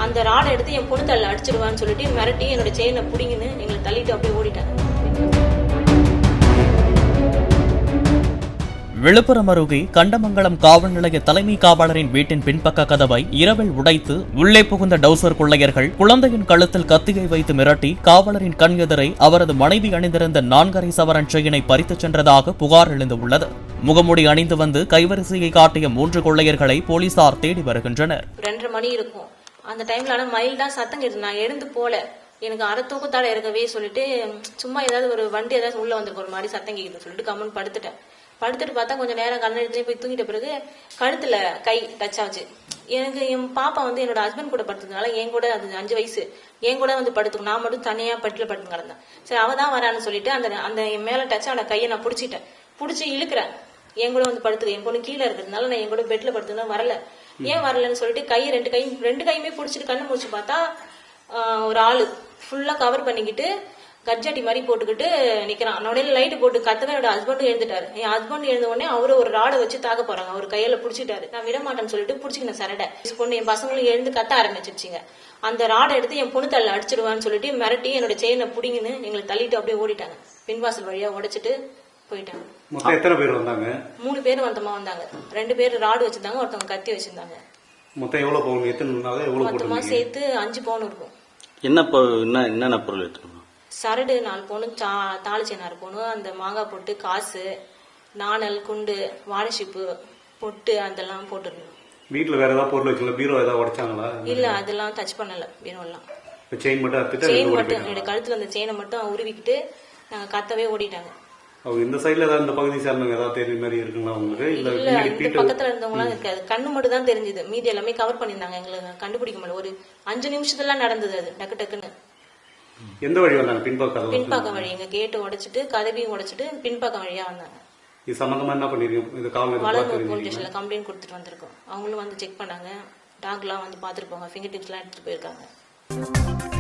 அந்த ராடை எடுத்து என் பொண்ணு தள்ள அடிச்சிருவான்னு சொல்லிட்டு மிரட்டி என்னோட செயினை பிடிங்கின்னு எங்களை தள்ளிட்டு அப்படியே ஓடிட்டாங்க. விழுப்புரம் அருகே கண்டமங்கலம் காவல் நிலைய தலைமை காவலரின் வீட்டின் பின்பக்க கதவை இரவில் உடைத்து உள்ளே புகுந்த டவுசர் கொள்ளையர்கள் குழந்தையின் கழுத்தில் கத்தியை வைத்து மிரட்டி காவலரின் கண் எதிரே அவரது மனைவி அணிந்திருந்த 4.5 சவரன் செயினை பறித்துச் சென்றதாக புகார் எழுந்துள்ளது. முகமூடி அணிந்து வந்து கைவரிசையை காட்டிய 3 கொள்ளையர்களை போலீசார் தேடி வருகின்றனர். 2:30 மணி இருக்கும். அந்த டைம்ல ஆனா மயில் தான் சத்தம் கேட்டு நான் எழுந்து போல. எனக்கு அரை தூக்கத்தால இருக்கவே சொல்லிட்டு சும்மா ஏதாவது ஒரு வண்டி ஏதாவது உள்ள வந்திருக்கும் ஒரு மாதிரி சத்தம் கேக்குதுன்னு சொல்லிட்டு கம்மன் படுத்துட்டேன். படுத்துட்டு பார்த்தா கொஞ்சம் நேரம் கண்ணெடுத்து போய் தூங்கிட்ட பிறகு கழுத்துல கை டச் ஆச்சு. எனக்கு என் பாப்பா வந்து என்னோட ஹஸ்பண்ட் கூட படுத்ததுனால என் கூட அது 5 வயசு என் கூட வந்து படுத்துக்கும். நான் மட்டும் தனியா பட்டில படுத்து கிடந்தேன். சரி அவ தான் வரான்னு சொல்லிட்டு அந்த என் மேல டச் ஆன கையை நான் பிடிச்சிட்டேன். பிடிச்சி இழுக்கிறேன். என் கூட வந்து படுத்துக்க. என் பொண்ணு கீழே இருக்கிறதுனால நான் என் கூட பெட்ல படுத்துனா வரல. ஏன் வரலன்னு சொல்லிட்டு கையை ரெண்டு கையுமே பிடிச்சிட்டு கண்ணு முடிச்சு பார்த்தா ஒரு ஆளு ஃபுல்லா கவர் பண்ணிக்கிட்டு கட்ஜாட்டி மாதிரி போட்டுக்கிட்டு நிக்கிறான். நொடையில லைட்டு போட்டு கத்தவே என்னோட ஹஸ்பண்டும் எழுந்துட்டாரு. என் ஹஸ்பண்ட் எழுந்த உடனே அவரு ஒரு ராடை வச்சு தாக்க போறாங்க. அவர் கையில புடிச்சிட்டாரு. நான் விட மாட்டேன்னு சொல்லிட்டு புடிச்சிக்கின சரடை பொண்ணு என் பசங்களும் எழுந்து கத்த ஆரம்பிச்சிருச்சிங்க. அந்த ராடை எடுத்து என் பொண்ணு தள்ள அடிச்சிருவான்னு சொல்லிட்டு மிரட்டி என்னோட செயினை பிடிங்கின்னு எங்களை தள்ளிட்டு அப்படியே ஓடிட்டாங்க. பின்வாசல் வழியா உடைச்சிட்டு போயிட்டாங்க. எத்தனை பேர் வந்தாங்க? 3 பேர் வந்தாங்க. 2 பேர் ராடு வச்சிருந்தாங்க, ஒருத்தவங்க கத்தி வச்சிருந்தாங்க. மொத்தம் எவ்வளவு பவுன்? மொத்தமா சேர்த்து 5 பவுன் இருக்கும். என்ன பொருள் எடுத்துக்கணும்? சரடு 4 பவுன், தாலி செயின் 6 பவுன், அந்த மாங்காய் போட்டு காசு, நாணல், குண்டு, வாழைச்சிப்பு, பொட்டு அதெல்லாம் போட்டுருந்தோம். வீட்டுல வேற ஏதாவது பொருள் வச்சுல? பீரோ ஏதாவது உடைச்சாங்களா? இல்ல அதெல்லாம் டச் பண்ணல. பீரோ எல்லாம் செயின் மட்டும் என்னோட கழுத்துல அந்த செயினை மட்டும் உருவிக்கிட்டு நாங்க கத்தவே ஓடிட்டாங்க. அவங்க இந்த சைடுல ஏதாவது இந்த பகுதி சேர்ந்தவங்க ஏதாவது தெரியுற மாதிரி இருக்குங்களா உங்களுக்கு? இல்ல இந்த பக்கத்துல இருந்தவங்க எல்லாம் இருக்காது. கண்ணு மட்டும் தான் தெரிஞ்சது. மீதி எல்லாமே கவர் பண்ணிருந்தாங்க. எங்களுக்கு கண்டுபிடிக்க முடியல. ஒரு 5 நிமிஷத்துல நடந்தது அது டக்கு டக்குன்னு. எந்த வழி வந்தாங்க? பின்பக்க வழி. எங்க கேட்டு உடைச்சிட்டு கதவையும் உடைச்சிட்டு பின்பக்க வழியா வந்தாங்க. இது சம்பந்தமா என்ன பண்ணிருக்கீங்க? இது வளர்ந்து போலீஸ் ஸ்டேஷன்ல கம்ப்ளைண்ட் கொடுத்துட்டு வந்திருக்கோம். அவங்களும் வந்து செக் பண்ணாங்க. டாக் எல்லாம் வந்து பாத்துருப்பாங்க. ஃபிங்கர் டிப்ஸ் எல்லாம் எடுத்துட்டு போயிருக்காங்க.